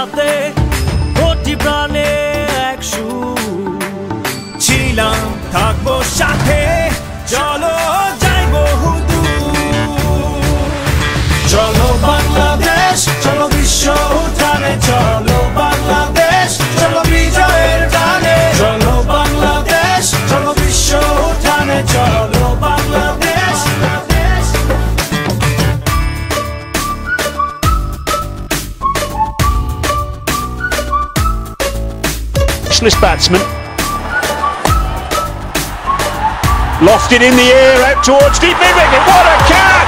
সাথে কোটি প্রাণে এক সুর ছিলাম থাকবো সাথে চলো যাইবো চলো বাংলাদেশ চলো বিশ্ব উঠানে চলো বাংলাদেশ চলো বিজয়ের গানে চলো বাংলাদেশ চলো বিশ্ব উঠানে চলো Bangladesh Specialist batsman lofted in the air out towards deep mid wicket. What a catch!